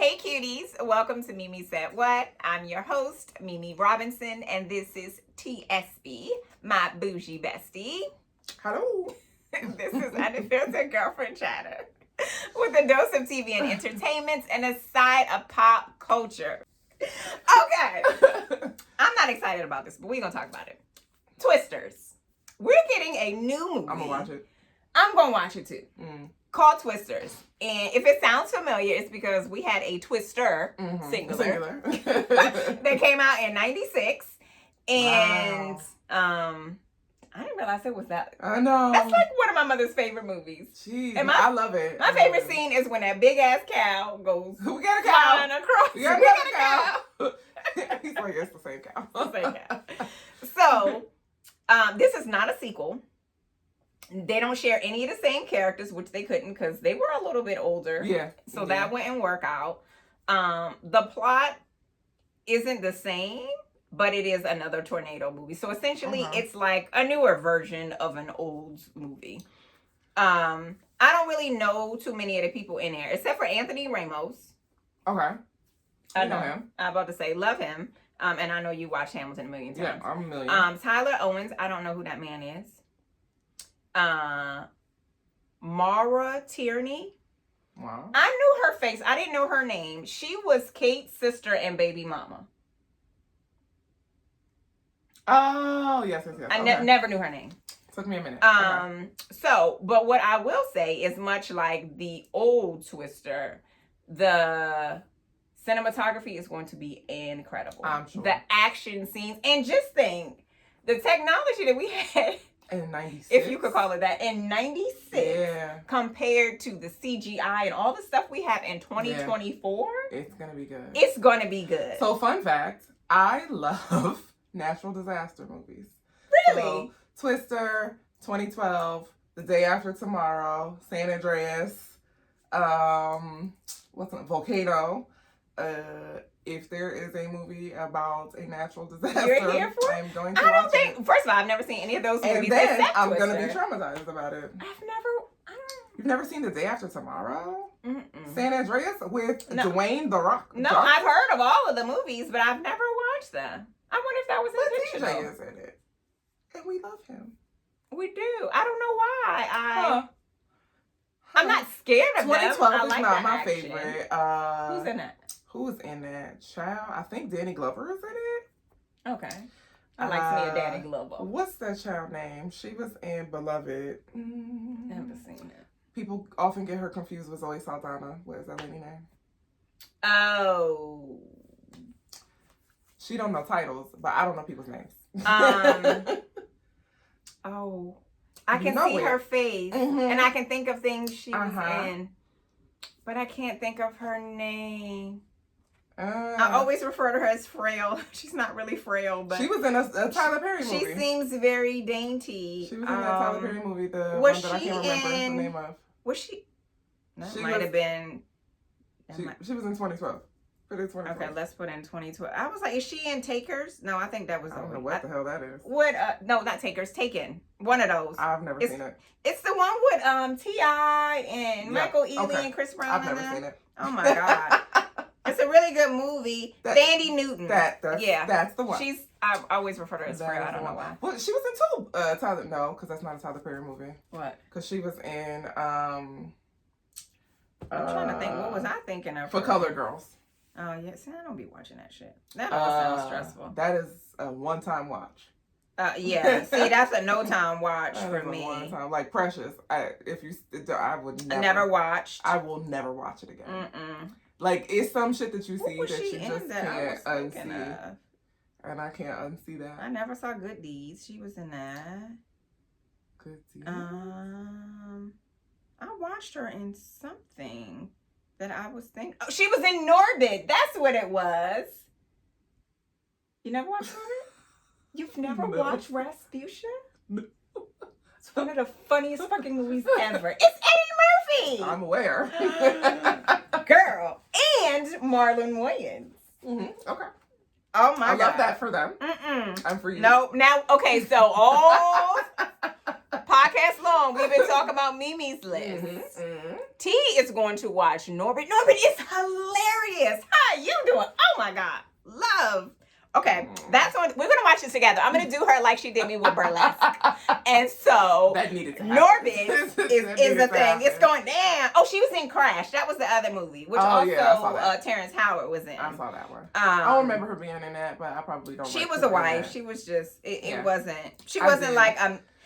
Hey cuties, welcome to Mimi Said What. I'm your host, Mimi Robinson, and this is Espi, my bougie bestie. Hello. This is Unfiltered Girlfriend Chatter with a dose of TV and entertainment and a side of pop culture. Okay, I'm not excited about this, but we're going to talk about it. Twisters. We're getting a new movie. I'm going to watch it. I'm going to watch it too. Called Twisters. And if it sounds familiar, it's because we had a Twister, singular. That came out in 96. And I didn't realize it was that. I know. That's like one of my mother's favorite movies. Jeez, and I love it. My favorite scene is when that big ass cow goes. We got a cow. Across. We got a cow. He's like, it's the same cow. The same cow. So, this is not a sequel. They don't share any of the same characters, which they couldn't because they were a little bit older. Yeah. So that wouldn't work out. The plot isn't the same, but it is another tornado movie. So essentially, it's like a newer version of an old movie. I don't really know too many of the people in there, except for Anthony Ramos. Okay. I know him. I'm about to say, love him. And I know you watched Hamilton a million times. Yeah, I'm a million. Tyler Owens, I don't know who that man is. Mara Tierney. Wow. I knew her face. I didn't know her name. She was Kate's sister and baby mama. Oh, yes. I never knew her name. Took me a minute. So, but what I will say is much like the old Twister, the cinematography is going to be incredible. I'm sure. The action scenes, and just think, the technology that we had in 96, if you could call it that, in 96, compared to the CGI and all the stuff we have in 2024, it's gonna be good. It's gonna be good. So, fun fact: I love natural disaster movies. Really? So, Twister, 2012, The Day After Tomorrow, San Andreas, Volcano. If there is a movie about a natural disaster, you're here for it? I'm going to watch it. First of all, I've never seen any of those movies. And then I'm going to be traumatized about it. You've never seen The Day After Tomorrow? San Andreas with Dwayne The Rock? No, I've heard of all of the movies, but I've never watched them. I wonder if that was intentional. TJ is in it. And we love him. We do. I don't know why. I'm not scared of 2012 them. is not my favorite. Who's in it? Who's in that? Child, I think Danny Glover is in it. Okay. I like me a Danny Glover. What's that child name? She was in Beloved. Never seen it. People often get her confused with Zoe Saldana. What is that lady name? Oh. She don't know titles, but I don't know people's names. Oh. I can see her face, and I can think of things she was in, but I can't think of her name. I always refer to her as frail. She's not really frail, but she was in a Tyler Perry movie. She seems very dainty. She was in that Tyler Perry movie, the one that I can't remember the name of. Was she? That might have been. She was in 2012. Okay, let's put in 2012. I was like, is she in Takers? No, I think that was. I don't know what the hell that is. What? No, not Takers. Taken. One of those. I've never seen it. It's the one with T.I. and Michael Ealy and Chris Brown. I've never seen it. Oh my god. It's a really good movie. Thandie Newton. That's the one. I always refer to her as frail. I don't know why. Well, she was in two Tyler. No, because that's not a Tyler Perry movie. What? Because she was in. I'm trying to think. What was I thinking of? For Color Girls. Oh yeah. See, I don't be watching that shit. That all sounds stressful. That is a one-time watch. Yeah. See, that's a no-time watch for me. One-time. Like Precious. I would never. Never watched. I will never watch it again. Like, it's some shit that you see that you just can't unsee. And I can't unsee that. I never saw Good Deeds. She was in that. Good Deeds? I watched her in something that I was thinking. Oh, she was in Norbit. That's what it was. You never watched Norbit? You've never watched Rasputia? No. It's one of the funniest fucking movies ever. It's Eddie Murphy. I'm aware. Girl. And Marlon Wayans. Okay. Oh my God. I love that for them. And for you. No. Now, okay, so all podcast on. We've been talking about Mimi's list. T is going to watch Norbit. Norbit is hilarious. How you doing? Oh my God. Love. Okay, that's on. We're gonna watch this together. I'm gonna do her like she did me with Burlesque, and so that needed to Norbit is the thing. It's going down. Oh, she was in Crash. That was the other movie, which Terrence Howard was in. I saw that one. I don't remember her being in that, but I probably don't. She was a wife. She was just. It wasn't. She wasn't like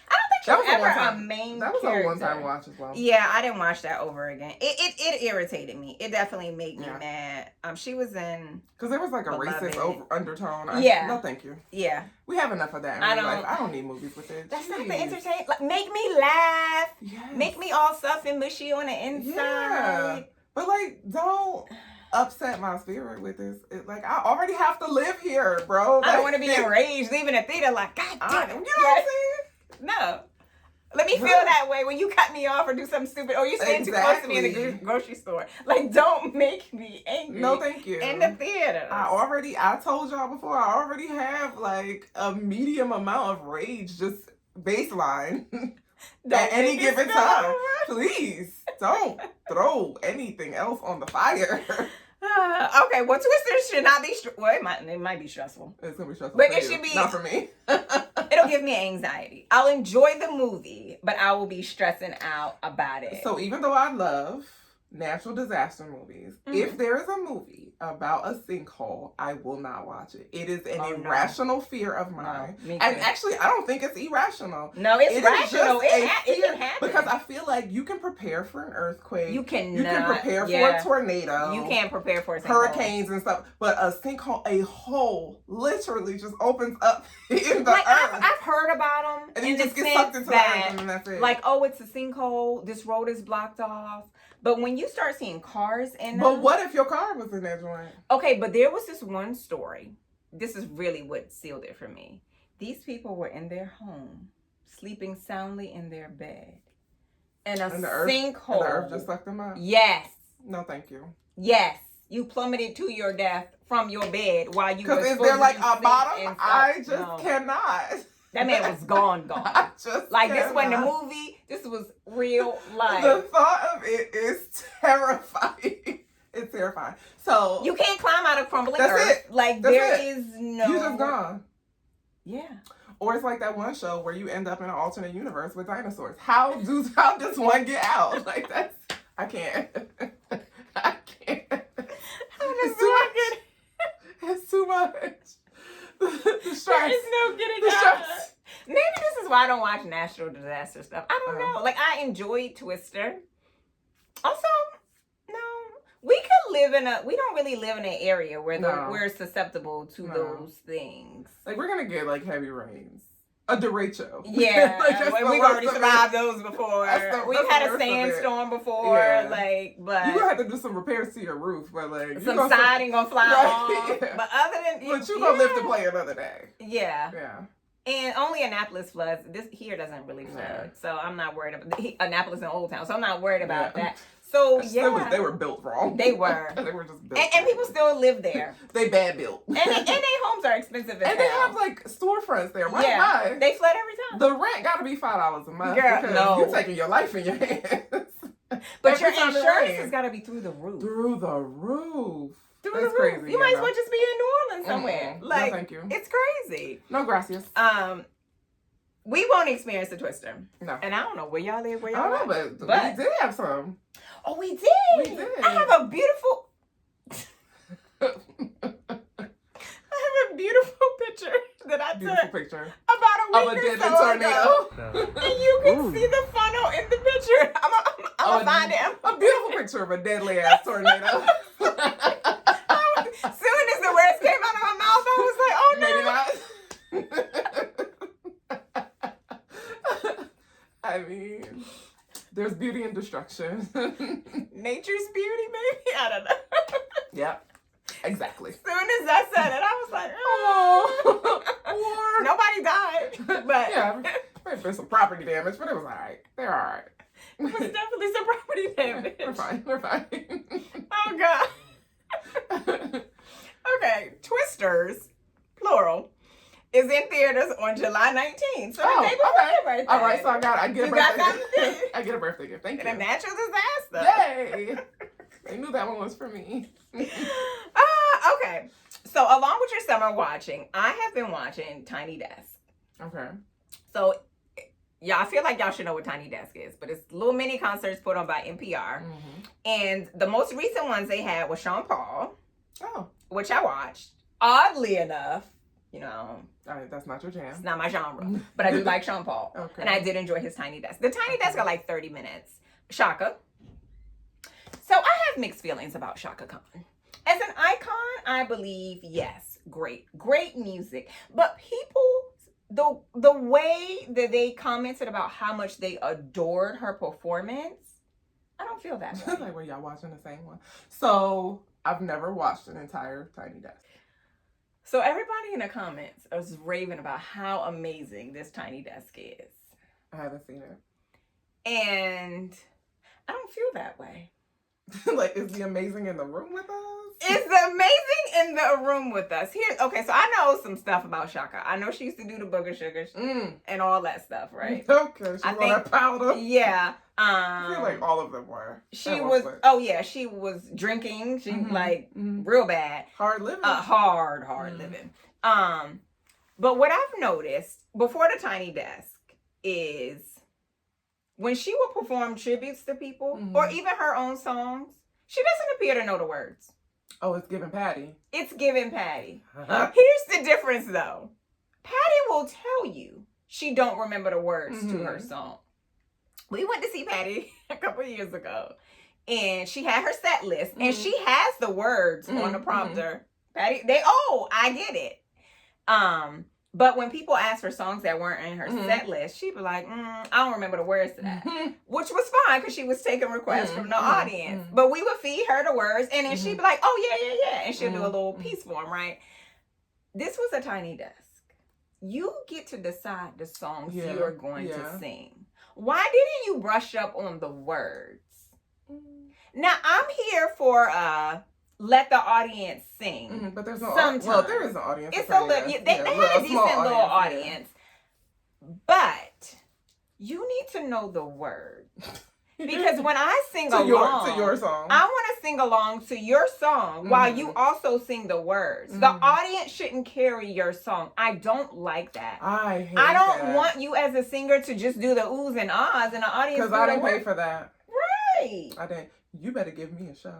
I don't think she was ever a main character. That was a one-time watch as well. Yeah, I didn't watch that over again. It irritated me. It definitely made me mad. She was in... Because there was like a racist undertone. No, thank you. Yeah. We have enough of that in real life. I don't need movies with it. That's not the entertainment. Like, make me laugh. Yes. Make me all soft and mushy on the inside. Yeah. But like, don't... upset my spirit with this. Like, I already have to live here, bro. Like, I don't want to be enraged leaving a theater like, God damn it. You know what I'm saying? No. Let me feel that way when you cut me off or do something stupid or you stand too close to me in the grocery store. Like, don't make me angry. No, thank you. In the theater. I told y'all before, I already have like a medium amount of rage, just baseline. At any given time. Please don't throw anything else on the fire. Okay, well, Twister should not be. Well, it might be stressful. It's gonna be stressful, but it should be not for me. It'll give me anxiety. I'll enjoy the movie, but I will be stressing out about it. So even though I love natural disaster movies, if there is a movie about a sinkhole, I will not watch it. It is an irrational fear of mine. No, and actually, I don't think it's irrational. No, it's rational. It can happen. Because I feel like you can prepare for an earthquake. You can prepare for a tornado. You can't prepare for a sinkhole. Hurricanes and stuff. But a sinkhole, a hole, literally just opens up in the earth. I've heard about them. And you just get sucked into the earth and that's it. Like, oh, it's a sinkhole. This road is blocked off. But when you start seeing cars in them... But what if your car was in that joint? Okay, but there was this one story. This is really what sealed it for me. These people were in their home, sleeping soundly in their bed. And a sinkhole... And the earth just sucked them up? Yes. No, thank you. Yes. You plummeted to your death from your bed while you were... Because is there like a bottom? I just cannot... That man was gone. I just like this wasn't a movie. This was real life. The thought of it is terrifying. It's terrifying. So you can't climb out of crumbling earth. It. Like there is no. You just gone. Yeah. Or it's like that one show where you end up in an alternate universe with dinosaurs. How does one get out? Like that's I can't. I can't. It's too much. It's too much. The stress. There is no getting out. Maybe this is why I don't watch natural disaster stuff. I don't know. Like, I enjoy Twister. Also, no. We don't really live in an area where we're susceptible to those things. Like, we're going to get, like, heavy rains. A derecho. Yeah. We've already survived those before. We've had a sandstorm before. Yeah. But you're going to have to do some repairs to your roof. But, like, some siding going to fly off. Yeah. But other than... But you're going to live to play another day. Yeah. Yeah. And only Annapolis floods. This here doesn't really flood. So I'm not worried about... Annapolis and Old Town. So I'm not worried about that. So, yeah. They were built wrong. They were. They were just built and people still live there. They bad built. and their homes are expensive as hell. And they have, like, storefronts there. Why not? They flood every time. The rent got to be $5 a month. Girl, no. You're taking your life in your hands. But your insurance has got to be through the roof. Through the roof. That's crazy. You might as well just be in New Orleans somewhere. Like, no, thank you. It's crazy. No, gracias. We won't experience the Twister. No. And I don't know where y'all live, I don't know, but we did have some. Oh, we did? We did. I have a beautiful... picture that I took about a week or so ago. And you can see the funnel in the picture. I'm gonna find it. A beautiful picture of a deadly ass tornado. Soon as the words came out of my mouth, I was like, oh no. Maybe not. I mean, there's beauty in destruction. Nature's beauty, maybe? I don't know. Yep. Exactly. As soon as I said it, I was like, oh. Nobody died. But yeah, there's been some property damage, but it was all right. They're all right. It was definitely some property damage. We're fine. We're fine. Oh, God. Okay. Twisters, plural, is in theaters on July 19th. So the day before your birthday. All right, so I get a birthday gift. I get a birthday gift. Thank you. And a natural disaster. Yay! They knew that one was for me. Okay. So along with your summer watching, I have been watching Tiny Desk. Okay. So yeah, I feel like y'all should know what Tiny Desk is, but it's little mini concerts put on by NPR. Mm-hmm. And the most recent ones they had was Sean Paul. Oh. Which I watched. Oddly enough, you know. All right, that's not your jam. It's not my genre. But I do like Sean Paul. Okay. And I did enjoy his Tiny Desk. The Tiny Desk are like 30 minutes. Shaka. So I have mixed feelings about Shaka Khan. As an icon, I believe, yes, great music. But people, the way that they commented about how much they adored her performance, I don't feel that way. Like, were y'all watching the same one? So I've never watched an entire Tiny Desk. So everybody in the comments is raving about how amazing this Tiny Desk is. I haven't seen it. And I don't feel that way. Like, is the amazing in the room with us? Is the amazing in the room with us? Okay, so I know some stuff about Shaka. I know she used to do the booger sugars and all that stuff, right? Okay, she was that powder. Yeah. I feel like all of them were. She was drinking. She real bad. Hard living. Hard living. But what I've noticed before the Tiny Desk is when she would perform tributes to people or even her own songs, she doesn't appear to know the words. Oh, it's giving Patty. It's giving Patty. Here's the difference, though. Patty will tell you she don't remember the words to her song. We went to see Patty a couple of years ago, and she had her set list, and she has the words on the prompter. Patty, I get it. But when people ask for songs that weren't in her set list, she'd be like, I don't remember the words to that. Which was fine because she was taking requests from the audience. But we would feed her the words and then she'd be like, oh, yeah. And she'll do a little piece for them, right? This was a Tiny Desk. You get to decide the songs you are going to sing. Why didn't you brush up on the words? Now, I'm here for let the audience sing. But there's no audience. Well, there is an audience. It's a little, they had a decent little audience. But you need to know the words. Because when I sing along to your song, I want to sing along to your song while you also sing the words. The audience shouldn't carry your song. I don't like that. I don't want you as a singer to just do the oohs and ahs and the audience. Because I didn't pay for that. Right. I didn't. You better give me a show.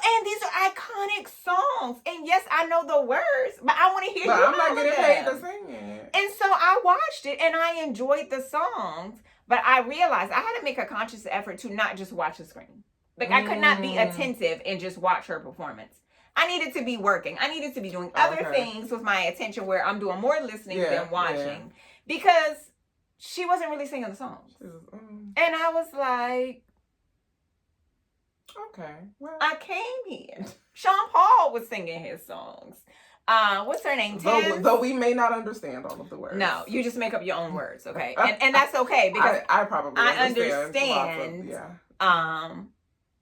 And these are iconic songs. And yes, I know the words, but I want to hear you. But I'm not getting paid to sing it. And so I watched it and I enjoyed the songs, but I realized I had to make a conscious effort to not just watch the screen. Like I could not be attentive and just watch her performance. I needed to be working. I needed to be doing other things with my attention where I'm doing more listening than watching. Because she wasn't really singing the songs. And I was like, okay, well, I came here. Sean Paul was singing his songs. What's her name? Though we may not understand all of the words. No, you just make up your own words, okay? And that's okay because I probably understand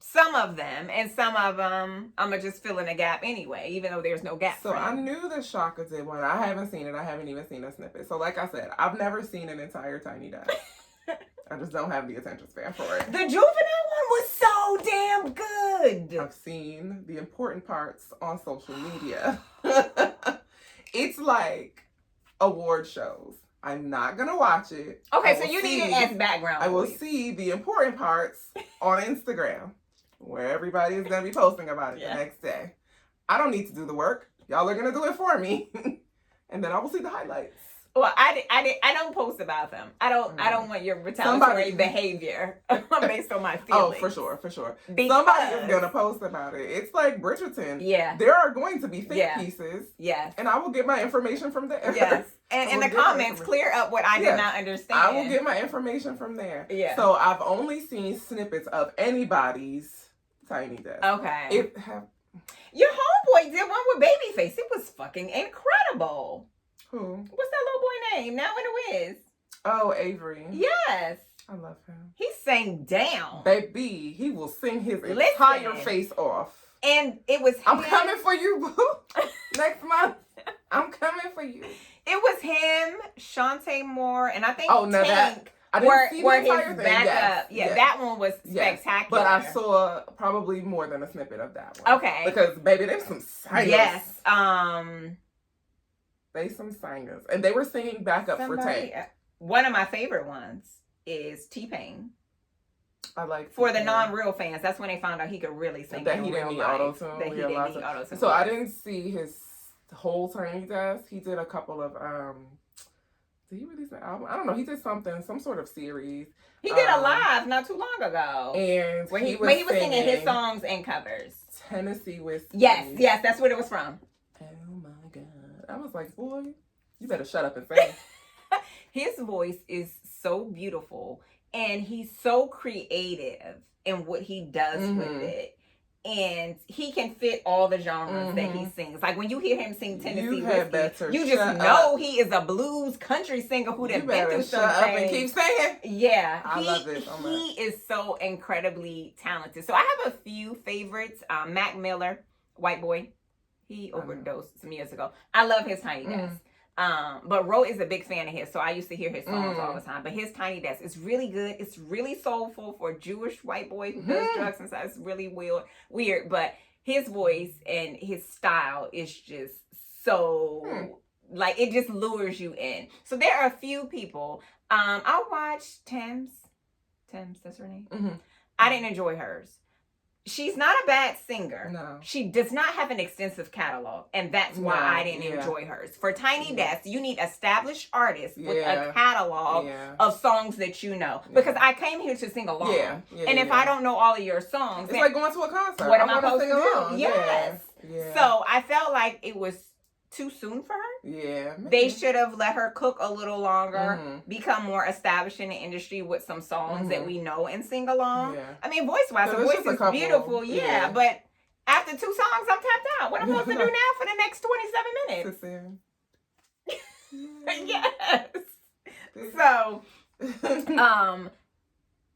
some of them, and some of them I'm gonna just fill in a gap anyway, even though there's no gap. So I knew that Shaka did one. I haven't seen it. I haven't even seen a snippet. So like I said, I've never seen an entire Tiny Desk. I just don't have the attention span for it. The juvenile one was so damn good. I've seen the important parts on social media. It's like award shows. I'm not going to watch it. Okay, so you need it as background. I will see the important parts on Instagram where everybody is going to be posting about it the next day. I don't need to do the work. Y'all are going to do it for me. And then I will see the highlights. Well, I don't post about them. I don't want your retaliatory behavior based on my feelings. Oh, for sure. Because somebody is gonna post about it. It's like Bridgerton. Yeah. There are going to be think pieces. Yes. And I will get my information from there. Yes. And in the comments, clear up what I did not understand. I will get my information from there. Yeah. So I've only seen snippets of anybody's Tiny Desk. Okay. Your homeboy did one with Babyface. It was fucking incredible. Who? What's that little boy name? Now in the Wiz. Oh, Avery. Yes. I love him. He sang down. Baby, he will sing his entire face off. And it was I'm coming for you, boo. Next month. I'm coming for you. It Shante Moore, and I think Oh, no, Tank I didn't see the entire thing. Backup. Yes. That one was spectacular. But I saw probably more than a snippet of that one. Okay. Because, baby, there's some singers. Yes. They some singers. And they were singing backup for Tank. One of my favorite ones is T-Pain. I like for the non-real fans. That's when they found out he could really sing. That he didn't need auto-tune. That he didn't need auto-tune. So I didn't see his whole Tiny Desk. He did a couple of did he release an album? I don't know. He did something, some sort of series. He did a live not too long ago. And he was singing his songs and covers. Tennessee Whiskey. Yes, that's what it was from. Oh my God. I was like, boy, you better shut up and sing. His voice is so beautiful, and he's so creative in what he does with it. And he can fit all the genres that he sings. Like when you hear him sing Tennessee Whiskey, you just know he is a blues country singer who done been through something. Shut up and keep singing. Yeah, I love it so much. He is so incredibly talented. So I have a few favorites. Mac Miller, white boy, he overdosed some years ago. I love his Tiny Desk. But Ro is a big fan of his, so I used to hear his songs all the time. But his Tiny Desk is really good. It's really soulful for a Jewish white boy who does drugs and stuff. It's really weird, but his voice and his style is just so like it just lures you in. So there are a few people. I watched Thames, that's her name. I didn't enjoy hers. She's not a bad singer. No. She does not have an extensive catalog, and that's why I didn't enjoy hers. For Tiny Desk, you need established artists with a catalog of songs that you know. Because I came here to sing along. And if I don't know all of your songs... It's like going to a concert. What am I supposed to do? Yes. So I felt like it was too soon for her. They should have let her cook a little longer, become more established in the industry with some songs that we know and sing along. I mean, voice-wise, her voice is beautiful, but after 2 songs, I'm tapped out. What am I supposed to do now for the next 27 minutes? Yes. So,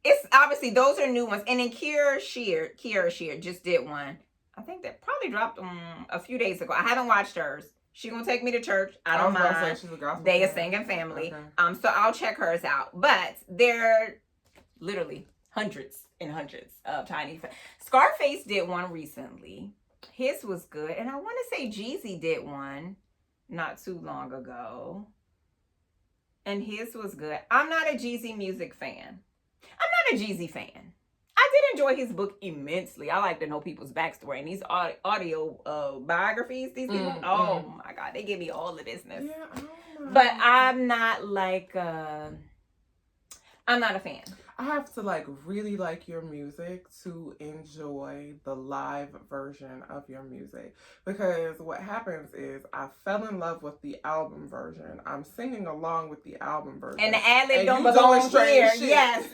it's obviously, those are new ones. And then Kiara Shear just did one. I think that probably dropped a few days ago. I haven't watched hers. She gonna take me to church. I don't mind. They a singing family. Okay. So I'll check hers out. But they're literally hundreds and hundreds of tiny. Scarface did one recently. His was good, and I want to say Jeezy did one not too long ago, and his was good. I'm not a Jeezy music fan. I'm not a Jeezy fan. I did enjoy his book immensely. I like to know people's backstory. And these audio biographies, these people, oh my God, they give me all the business. But I'm not like, I'm not a fan. I have to like really like your music to enjoy the live version of your music, because what happens is I fell in love with the album version. I'm singing along with the album version, and the ad-lib don't belong here. Yes.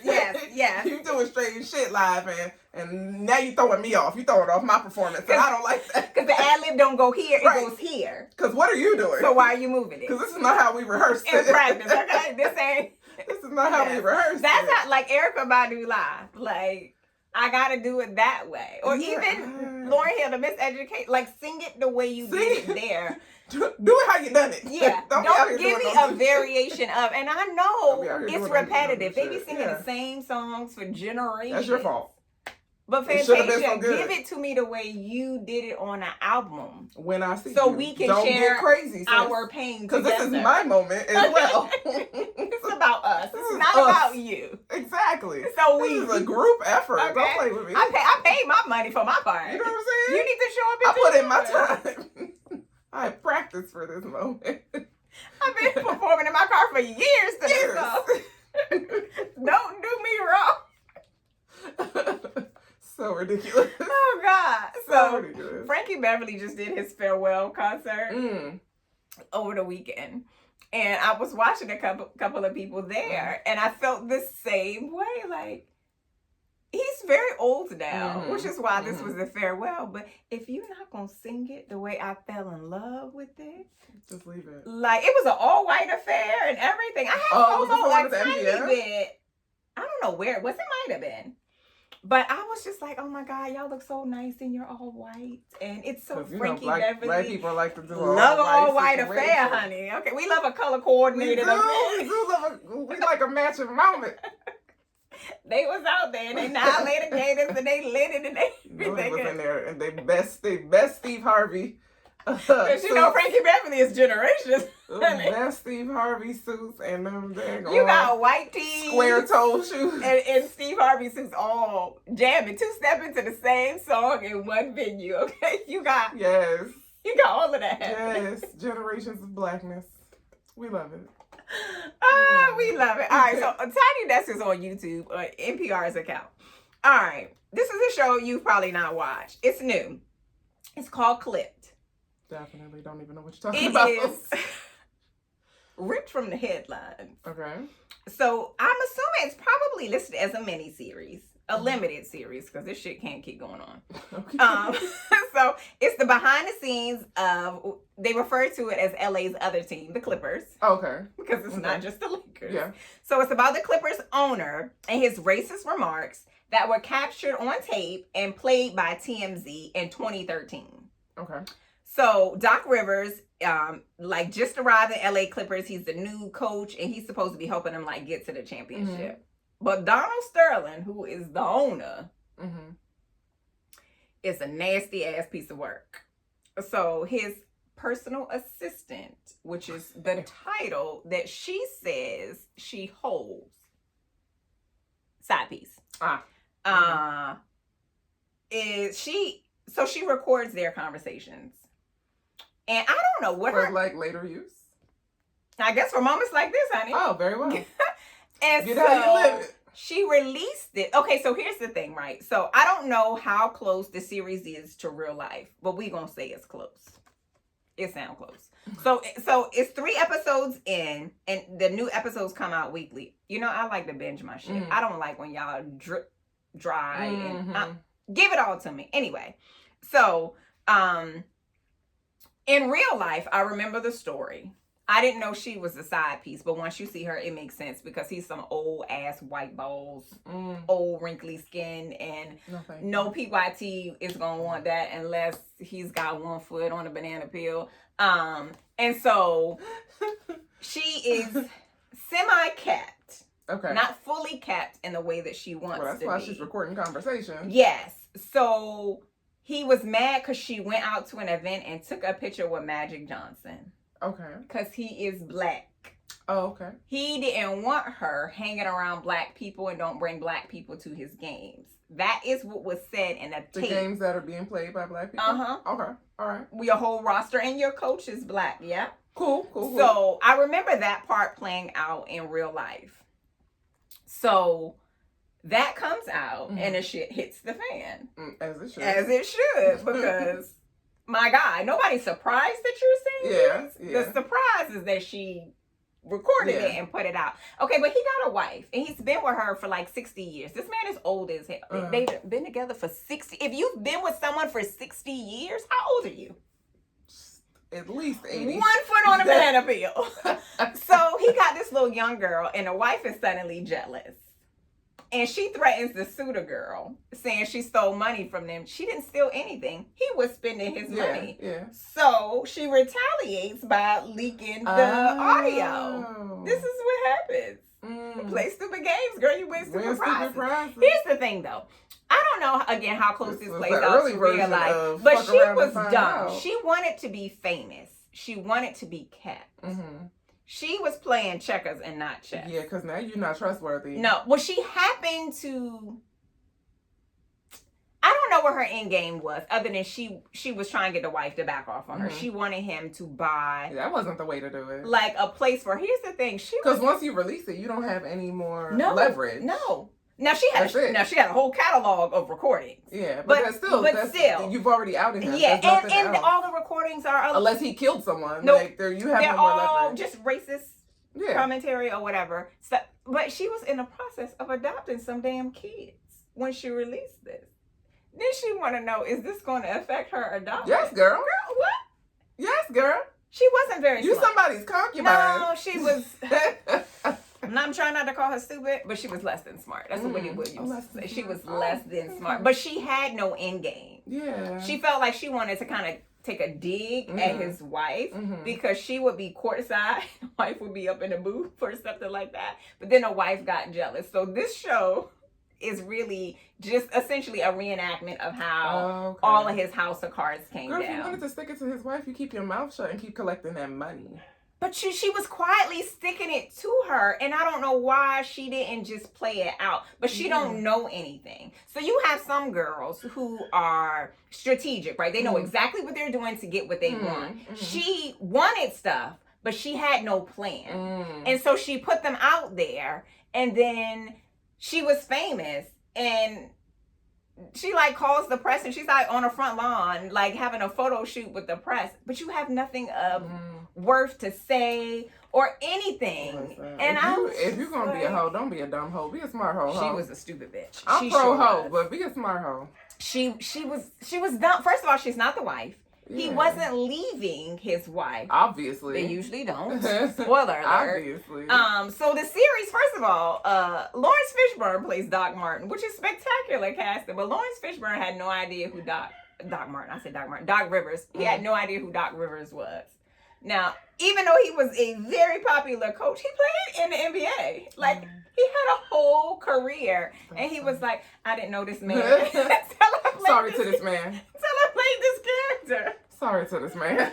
You doing strange shit live, and now you throwing me off. You throwing off my performance, and I don't like that. Because the ad-lib don't go here, it goes here. Because what are you doing? So why are you moving it? Because this is not how we rehearse in practice. Okay, this ain't. This is not how we rehearse. That's how, like Erykah Badu live. Like, I gotta do it that way. Or even Lauryn Hill, the Miseducated. Like, sing it the way you did it there. Do it how you done it. Yeah. Don't give me a variation of. And I know it's repetitive. They be singing the same songs for generations. That's your fault. But Fantasia, give it to me the way you did it on an album. When I see so you. we can Don't share get crazy, our pain together. Because this is my moment as well. It's about us. It's not about you. Exactly. So this is a group effort. Okay. Don't play with me. I paid my money for my part. You know what I'm saying? You need to show up. I put in my time. I practiced for this moment. I've been performing in my car for years to this stuff. Don't do me wrong. So ridiculous. Oh God. So ridiculous. Frankie Beverly just did his farewell concert over the weekend. And I was watching a couple of people there, and I felt the same way. Like, he's very old now, which is why this was the farewell. But if you're not going to sing it the way I fell in love with it, just leave it. Like, it was an all-white affair and everything. I had FOMO a tiny bit. I don't know where it was. It might have been. But I was just like, oh my God, y'all look so nice and you're all white. And it's so Frankie Beverly. Black people like to do love all white affair, honey. Okay, we love a color coordinated affair. We like a matching moment. They was out there and they annihilated gators and they lit it and they everything. Was in there and they best Steve Harvey. Because you know Frankie Beverly is generations. Best Steve Harvey suits and them dang you got white tees, square toe shoes, and Steve Harvey suits all jamming, two-step into the same song in one venue. Okay, you got all of that. Yes, generations of blackness. We love it. We love it. All right, so Tiny Desk is on YouTube, NPR's account. All right, this is a show you've probably not watched. It's new. It's called Clipped. Definitely don't even know what you're talking about. It is ripped from the headlines. Okay. So I'm assuming it's probably listed as a mini series, a limited series, because this shit can't keep going on. Okay. So it's the behind the scenes of, they refer to it as LA's other team, the Clippers. Okay. Because it's not just the Lakers. Yeah. So it's about the Clippers owner and his racist remarks that were captured on tape and played by TMZ in 2013. Okay. So Doc Rivers, just arrived in LA Clippers. He's the new coach, and he's supposed to be helping them get to the championship. Mm-hmm. But Donald Sterling, who is the owner, is a nasty ass piece of work. So his personal assistant, which is the title that she says she holds, side piece. She records their conversations. And I don't know what for later use. I guess for moments like this, honey. Oh, very well. And Get how you live. She released it. Okay, so here's the thing, right? So I don't know how close the series is to real life, but we gonna say it's close. It sounds close. So it's 3 episodes in, and the new episodes come out weekly. You know, I like to binge my shit. I don't like when y'all drip dry and give it all to me. Anyway, so in real life, I remember the story. I didn't know she was a side piece, but once you see her, it makes sense because he's some old ass white balls, old wrinkly skin, and no PYT is gonna want that unless he's got one foot on a banana peel. And so she is semi-capped. Okay. Not fully capped in the way that she wants to be. Well, that's why she's recording conversation. Yes. So he was mad because she went out to an event and took a picture with Magic Johnson. Okay. Because he is black. Oh, okay. He didn't want her hanging around black people and don't bring black people to his games. That is what was said in a tape. The games that are being played by black people? Uh-huh. Okay. All right. Your whole roster and your coach is black, yeah? Cool. So I remember that part playing out in real life. So that comes out and the shit hits the fan. As it should. As it should, because my God, nobody's surprised that you're saying this. The surprise is that she recorded it and put it out. Okay, but he got a wife and he's been with her for 60 years. This man is old as hell. They've been together for 60. If you've been with someone for 60 years, how old are you? At least 80. 1 foot on a banana peel. So he got this little young girl and the wife is suddenly jealous. And she threatens to sue the girl, saying she stole money from them. She didn't steal anything. He was spending his money. Yeah. So she retaliates by leaking the audio. This is what happens. You play stupid games, girl. You win stupid prizes. Here's the thing, though. I don't know, again, how close this plays out to real life. But she was dumb. She wanted to be famous. She wanted to be kept. She was playing checkers and not chess. Yeah, because now you're not trustworthy. No. Well, she happened to... I don't know what her end game was, other than she was trying to get the wife to back off on her. She wanted him to buy... That wasn't the way to do it. A place for... Here's the thing. Because once you release it, you don't have any more leverage. No. Now she had a whole catalog of recordings. Yeah, but still, you've already outed him. Yeah, and all the recordings are unless he killed someone. No, you have they're no more all leverage. Just racist commentary or whatever. So, but she was in the process of adopting some damn kids when she released this. Then she want to know, is this going to affect her adoption? Yes, girl. Girl, what? Yes, girl. She wasn't very. You smart. Somebody's concubine. No, she was. I'm trying not to call her stupid, but she was less than smart. That's what Woody Wood used to say. She was less than smart. But she had no end game. Yeah. She felt like she wanted to kind of take a dig at his wife because she would be courtside. The wife would be up in the booth or something like that. But then the wife got jealous. So this show is really just essentially a reenactment of how all of his house of cards came down. If you wanted to stick it to his wife, you keep your mouth shut and keep collecting that money. But she was quietly sticking it to her, and I don't know why she didn't just play it out. But she don't know anything. So you have some girls who are strategic, right? They know exactly what they're doing to get what they want. She wanted stuff, but she had no plan. And so she put them out there, and then she was famous, and she like calls the press, and she's like on the front lawn, like having a photo shoot with the press, but you have nothing of worth to say or anything. Listen, and if you're gonna be a hoe, don't be a dumb hoe. Be a smart hoe. She was a stupid bitch. I'm pro hoe, but be a smart hoe. She was dumb. First of all, she's not the wife. He wasn't leaving his wife. Obviously. They usually don't. Spoiler alert. Obviously. So the series, first of all, Lawrence Fishburne plays Doc Martin, which is spectacular casting, but Lawrence Fishburne had no idea who Doc Rivers. He had no idea who Doc Rivers was. Now, even though he was a very popular coach, he played in the NBA. Like, he had a whole career. And he was like, I didn't know this man. Sorry to this man. Until I played this character. Sorry to this man.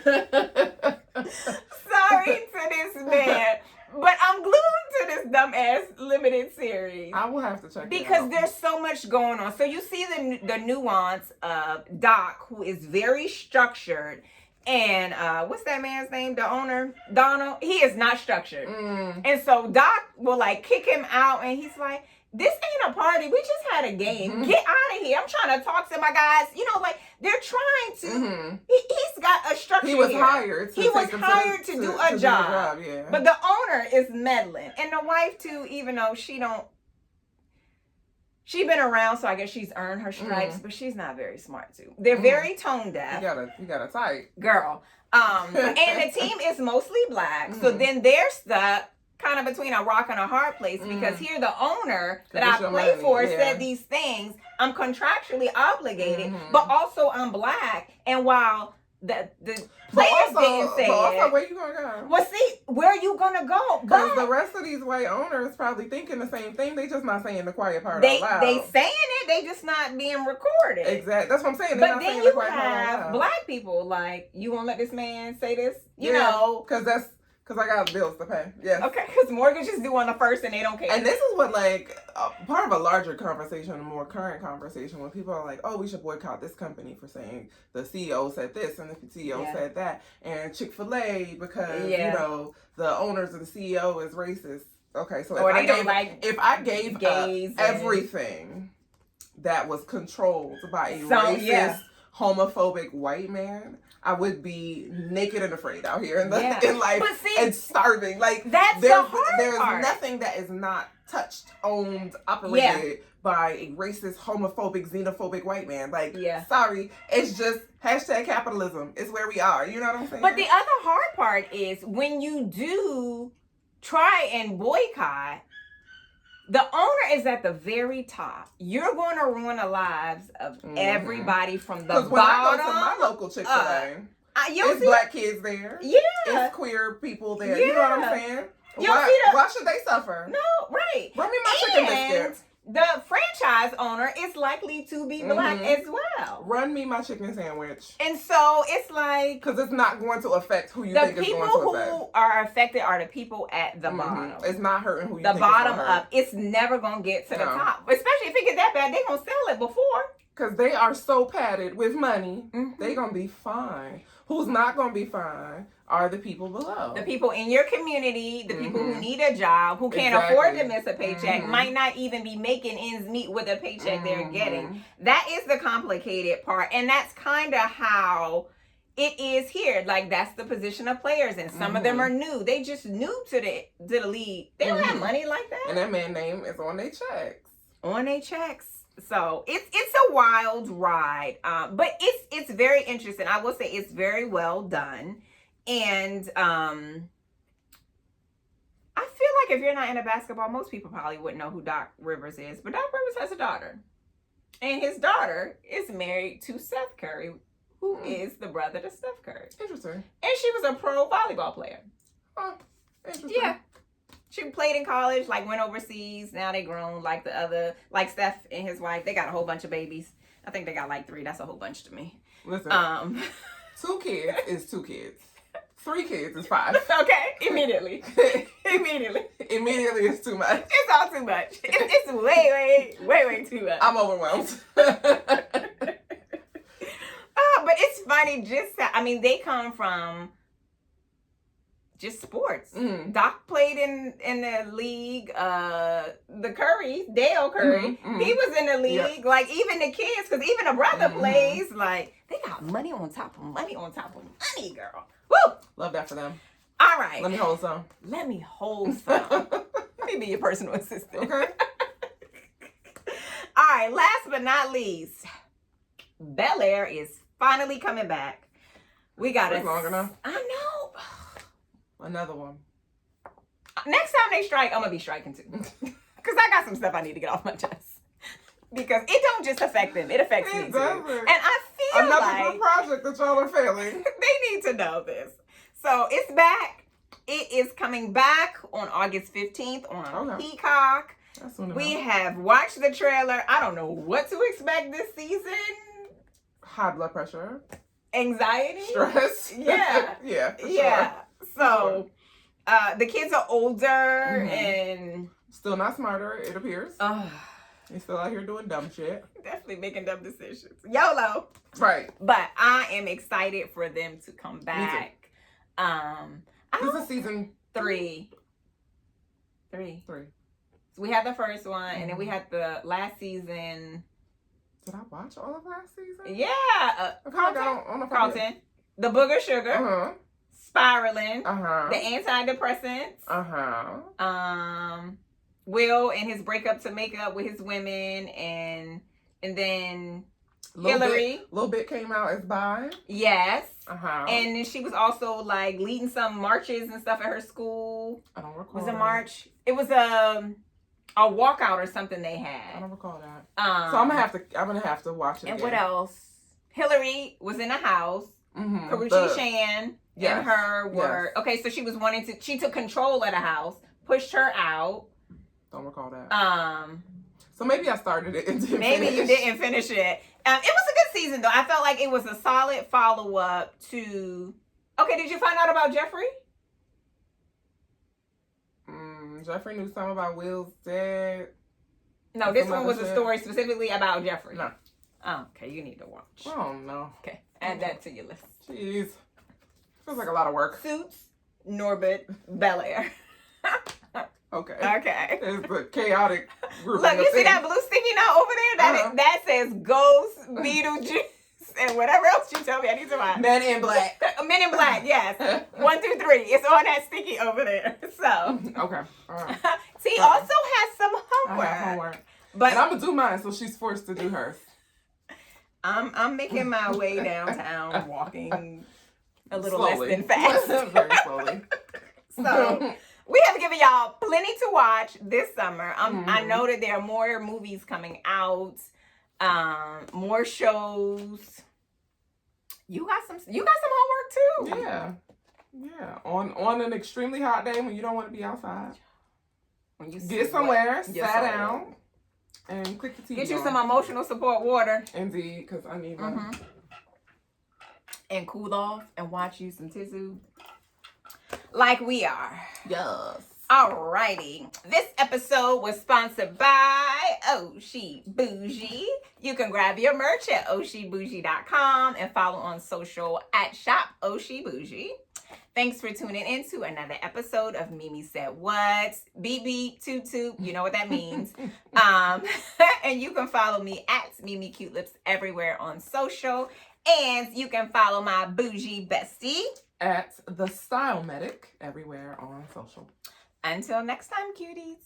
Sorry to this man. But I'm glued to this dumbass limited series. I will have to check it out. Because there's so much going on. So you see the nuance of Doc, who is very structured. And what's that man's name? The owner, Donald. He is not structured. And so Doc will like kick him out, and he's like, "This ain't a party. We just had a game. Get out of here. I'm trying to talk to my guys." You know, like they're trying to. He's got a structure. He was here. hired. He was hired to do a job. Yeah. But the owner is meddling, and the wife too. Even though she been around, so I guess she's earned her stripes, but she's not very smart too. They're very tone deaf. You got a type. Girl. And the team is mostly black. So then they're stuck kind of between a rock and a hard place because here the owner that I play for said these things. I'm contractually obligated, but also I'm black. And while the players didn't say it. Where you gonna go? Well, see, where are you gonna go? Because the rest of these white owners probably thinking the same thing. They just not saying the quiet part out loud. They saying it. They just not being recorded. Exactly. That's what I'm saying. But then you have black people like, you won't let this man say this? You know. Because I got bills to pay. Yeah. Okay, because mortgages due on the first and they don't care. And this is what, like, part of a larger conversation, a more current conversation, when people are like, oh, we should boycott this company for saying the CEO said this and the CEO said that. And Chick-fil-A because, you know, the owners of the CEO is racist. Okay, so if I gave everything that was controlled by a racist, homophobic white man, I would be naked and afraid out here in life and starving. Like that's there's nothing that is not touched, owned, operated by a racist, homophobic, xenophobic white man. Like, sorry, it's just #capitalism. It's where we are. You know what I'm saying? But the other hard part is when you do try and boycott, the owner is at the very top. You're going to ruin the lives of everybody from the bottom. When I go to my local Chick-fil-A, it's black kids there. Yeah. It's queer people there. You know what I'm saying? Why should they suffer? No, right. Run me my chicken biscuits. The franchise owner is likely to be black as well. Run me my chicken sandwich. And so it's like... Because it's not going to affect who you think it's going to affect. The people who are affected are the people at the bottom. It's not hurting who you think the bottom up. It's never going to get to the top. Especially if it gets that bad, they're going to sell it before. Because they are so padded with money, they're going to be fine. Who's not going to be fine are the people below. The people in your community, the people who need a job, who can't afford to miss a paycheck, might not even be making ends meet with a paycheck they're getting. That is the complicated part. And that's kind of how it is here. Like, that's the position of players. And some of them are new. They just new to the league. They don't have money like that. And that man's name is on their checks. On their checks. So it's a wild ride, but it's very interesting. I will say it's very well done, and I feel like if you're not into basketball, most people probably wouldn't know who Doc Rivers is. But Doc Rivers has a daughter. And his daughter is married to Seth Curry, who is the brother to Steph Curry. Interesting. And she was a pro volleyball player. Oh, interesting. Yeah. She played in college, like went overseas. Now they grown like the other, like Steph and his wife. They got a whole bunch of babies. I think they got like 3. That's a whole bunch to me. Listen, 2 kids is 2 kids. 3 kids is 5. Okay, immediately. Immediately is too much. It's all too much. It's way too much. I'm overwhelmed. But it's funny. They come from just sports. Mm-hmm. Doc played in the league. The Curry, Dale Curry, he was in the league. Yep. Like even the kids, because even the brother plays. Like they got money on top of money on top of money, girl. Woo! Love that for them. All right. Let me hold some. Let me be your personal assistant. Okay. All right. Last but not least, Bel Air is finally coming back. We got it. Long enough. I know. Another one. Next time they strike, I'm gonna be striking too. Because I got some stuff I need to get off my chest. Because it don't just affect them, it affects me too. And I feel another good project that y'all are failing. They need to know this. So it's back. It is coming back on August 15th on Peacock. We have watched the trailer. I don't know what to expect this season. High blood pressure. Anxiety. Stress. Yeah. Yeah. Yeah. So the kids are older and still not smarter, it appears. They still out here doing dumb shit. Definitely making dumb decisions. YOLO. Right. But I am excited for them to come back. This is season 3. 3. So we had the first one, and then we had the last season. Did I watch all of last season? Yeah. Carlton. The Booger Sugar. Spiraling. The Antidepressants. Will and his breakup to make up with his women, and then Hillary. Little bit came out as bi. Yes. And then she was also like leading some marches and stuff at her school. I don't recall. Was a march? It was a walkout or something they had. I don't recall that. So I'm gonna have to watch it. And again. what else? Hillary was in a house. Karuchi Shan and her were okay. So she was she took control of the house, pushed her out. Don't recall that. So maybe I started it and didn't maybe finish. You didn't finish it. It was a good season though. I felt like it was a solid follow up to. Okay, did you find out about Jeffrey? Jeffrey knew something about Will's dad. No, this one was a story specifically about Jeffrey. No. Oh, okay, you need to watch. Oh no. Okay, add that to your list. Jeez, feels like a lot of work. Suits, Norbit, Bel Air. Okay. It's a chaotic group. Look, you see that blue sticky note over there? That says Ghost, Beetlejuice, and whatever else you tell me I need to watch. Men in Black. Men in Black, yes. 1 through 3. It's on that sticky over there. So. Okay. All right. T also has some homework. I have homework. But and I'm going to do mine, so she's forced to do hers. I'm making my way downtown, walking a little slowly. Less than fast. Very slowly. So. We have given y'all plenty to watch this summer. I know that there are more movies coming out, more shows. You got some homework too. Yeah. On an extremely hot day when you don't want to be outside, when you get somewhere, sit down, and click the TV. Get you some emotional support water. Indeed, because I need one. And cool off and watch you some Tizu. Like we are. Yes. Alrighty. This episode was sponsored by Oshi Bougie. You can grab your merch at oshibougie.com and follow on social at Shop Oshi Bougie. Thanks for tuning in to another episode of Mimi Said What. Beep beep toot toot. You know what that means. And you can follow me at Mimi Cute Lips everywhere on social. And you can follow my bougie bestie at The Style Medic everywhere on social. Until next time, cuties.